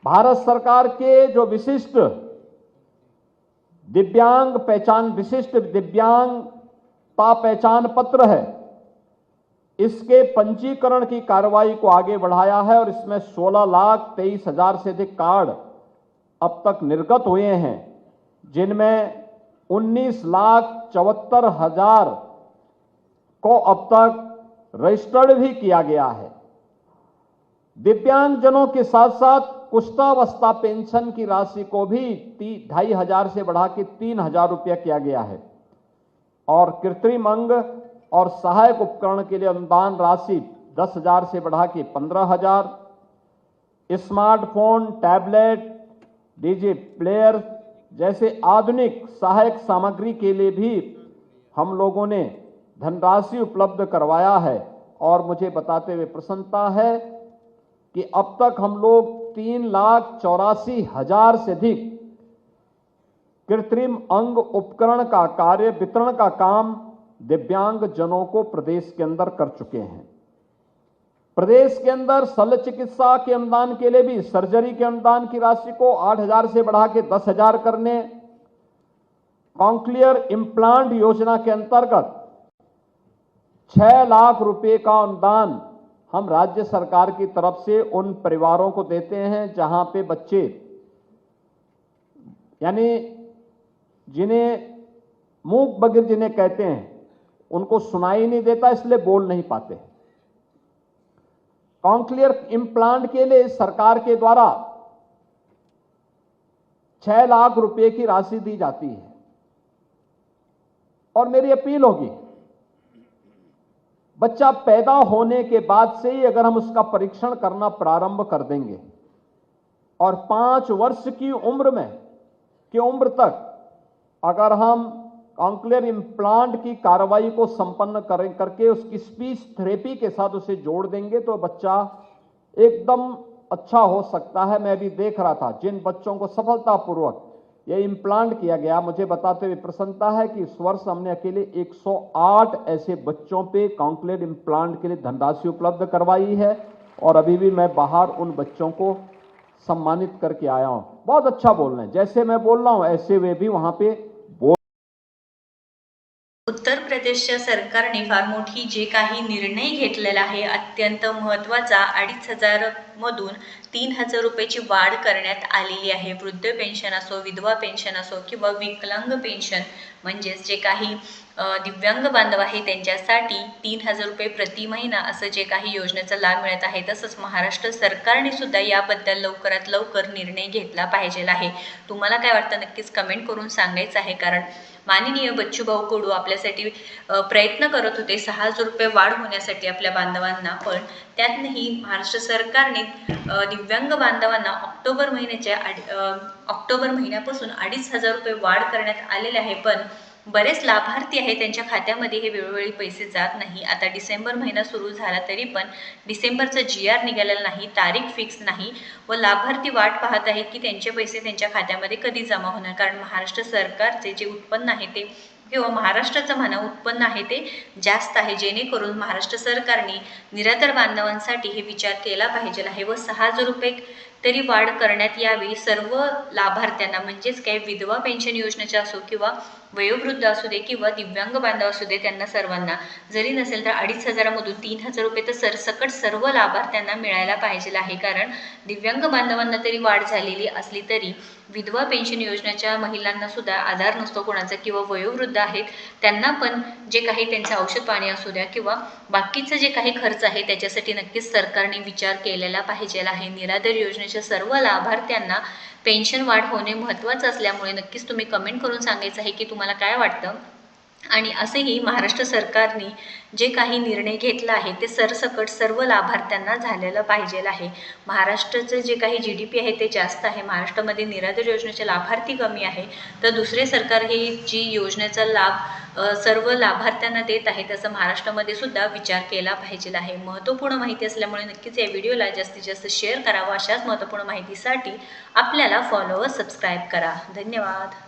भारत सरकार के जो विशिष्ट दिव्यांगता पहचान पत्र है, इसके पंजीकरण की कार्रवाई को आगे बढ़ाया है और इसमें 16,23,000 से अधिक कार्ड अब तक निर्गत हुए हैं, जिनमें 19,74,000 को अब तक रजिस्टर्ड भी किया गया है। दिव्यांगजनों के साथ साथ कुष्ठावस्था पेंशन की राशि को भी 2,500 से बढ़ा के 3,000 रुपया किया गया है और कृत्रिम अंग और सहायक उपकरण के लिए अनुदान राशि 10,000 से बढ़ा के 15,000, स्मार्टफोन, टैबलेट, डीजे प्लेयर जैसे आधुनिक सहायक सामग्री के लिए भी हम लोगों ने धनराशि उपलब्ध करवाया है। और मुझे बताते हुए प्रसन्नता है कि अब तक हम लोग 3,84,000 से अधिक कृत्रिम अंग उपकरण का कार्य वितरण का काम दिव्यांगजनों को प्रदेश के अंदर कर चुके हैं। प्रदेश के अंदर शल्य चिकित्सा के अनुदान के लिए भी सर्जरी के अनुदान की राशि को 8,000 से बढ़ा के 10,000 करने, कॉन्क्लियर इम्प्लांट योजना के अंतर्गत 6 लाख रुपए का अनुदान हम राज्य सरकार की तरफ से उन परिवारों को देते हैं जहां पे बच्चे यानी जिन्हें मूक बधिर जिन्हें कहते हैं, उनको सुनाई नहीं देता इसलिए बोल नहीं पाते। कॉन्क्लियर इम्प्लांट के लिए सरकार के द्वारा 6 लाख रुपए की राशि दी जाती है और मेरी अपील होगी, बच्चा पैदा होने के बाद से ही अगर हम उसका परीक्षण करना प्रारंभ कर देंगे और 5 वर्ष की उम्र तक अगर हम कॉन्क्लियर इम्प्लांट की कार्रवाई को संपन्न करके उसकी स्पीच थेरेपी के साथ उसे जोड़ देंगे तो बच्चा एकदम अच्छा हो सकता है। मैं भी देख रहा था जिन बच्चों को सफलतापूर्वक यह इम्प्लांट किया गया, मुझे बताते हुए प्रसन्नता है कि इस वर्ष हमने अकेले 108 ऐसे बच्चों पे कॉन्क्लियर इम्प्लांट के लिए धनराशि उपलब्ध करवाई है और अभी भी मैं बाहर उन बच्चों को सम्मानित करके आया हूं। बहुत अच्छा बोल रहे हैं, जैसे मैं बोल रहा हूं ऐसे वे भी वहां पे बोल। उत्तर प्रदेशच्या सरकारने फार मोठी जे काही निर्णय घेतलेला आहे, अत्यंत महत्त्वाचा, 2,500 मधून 3,000 रुपयाची वाढ करण्यात आलेली आहे। वृद्ध पेन्शन असो, विधवा पेन्शन असो किंवा विकलांग पेन्शन म्हणजेच जे काही दिव्यांग बांधव आहे त्यांच्यासाठी 3,000 रुपये प्रति महिना असं जे काही योजनेचा लाभ मिळत आहे, तसंच महाराष्ट्र सरकारने सुद्धा याबद्दल लवकरात लवकर निर्णय घेतला पाहिजे आहे। तुम्हाला काय वाटतं नक्कीच कमेंट करून सांगायचं आहे, कारण माननीय बच्चूभाऊ कडू आपल्यासाठी प्रयत्न करत होते 6,000 रुपये वाढ होण्यासाठी आपल्या बांधवांना, पण त्यातही महाराष्ट्र सरकारने दिव्यांग बांधवांना ऑक्टोबर महिन्यापासून 2,500 रुपये वाढ करण्यात आलेले आहे। पण बरेच लाभार्थी आहे त्यांच्या खात्यामध्ये हे वेळोवेळी पैसे जात नाही। आता डिसेंबर महिना सुरू झाला तरी पण डिसेंबरचा GR निघालेला नाही, तारीख फिक्स नाही व लाभार्थी वाट पाहत आहेत की त्यांचे पैसे त्यांच्या खात्यामध्ये कधी जमा होणार, कारण महाराष्ट्र सरकारचे जे उत्पन्न आहे ते किंवा महाराष्ट्राचं म्हणा उत्पन्न आहे ते जास्त आहे, जेणेकरून महाराष्ट्र सरकारने निराधार बांधवांसाठी हे विचार केला पाहिजे आहे व 6,000 रुपये तरी वाढ करण्यात यावी सर्व लाभार्थ्यांना, म्हणजेच काय विधवा पेन्शन योजनेचा असो किंवा वयोवृद्ध असू दे किंवा दिव्यांग बांधव असू दे, त्यांना सर्वांना जरी नसेल तर 2,500 मधून 3,000 रुपये तर सरसकट सर्व लाभार्थ्यांना मिळायला पाहिजे आहे। कारण दिव्यांग बांधवांना तरी वाढ झालेली असली तरी विधवा पेन्शन योजनेच्या महिलांना सुद्धा आधार नसतो कोणाचा किंवा वयोवृद्ध आहेत त्यांना पण जे काही त्यांचं औषध पाणी असू द्या किंवा बाकीचं जे काही खर्च आहे त्याच्यासाठी नक्कीच सरकारने विचार केलेला पाहिजे आहे। निराधार योजनेच्या सर्व लाभार्थ्यांना पेन्शन वाढ होणे महत्त्वाचं असल्यामुळे नक्कीच तुम्ही कमेंट करून सांगायचं आहे की तुम्हाला काय वाटतं। आणि असेही महाराष्ट्र सरकारने जे काही निर्णय घेतला आहे ते सरसकट सर्व लाभार्थ्यांना झालेलं पाहिजे आहे। महाराष्ट्राचं जे काही GDP आहे ते जास्त आहे, महाराष्ट्रामध्ये निराधार योजनेचे लाभार्थी कमी आहे, तर दुसरे सरकार हे जी योजनेचा लाभ सर्व लाभार्थ्यांना देत आहे तसं महाराष्ट्रामध्ये सुद्धा विचार केला पाहिजे आहे। महत्त्वपूर्ण माहिती असल्यामुळे नक्कीच या व्हिडिओला जास्तीत जास्त शेअर करावा। अशाच महत्त्वपूर्ण माहितीसाठी आपल्याला फॉलो व सबस्क्राईब करा। धन्यवाद।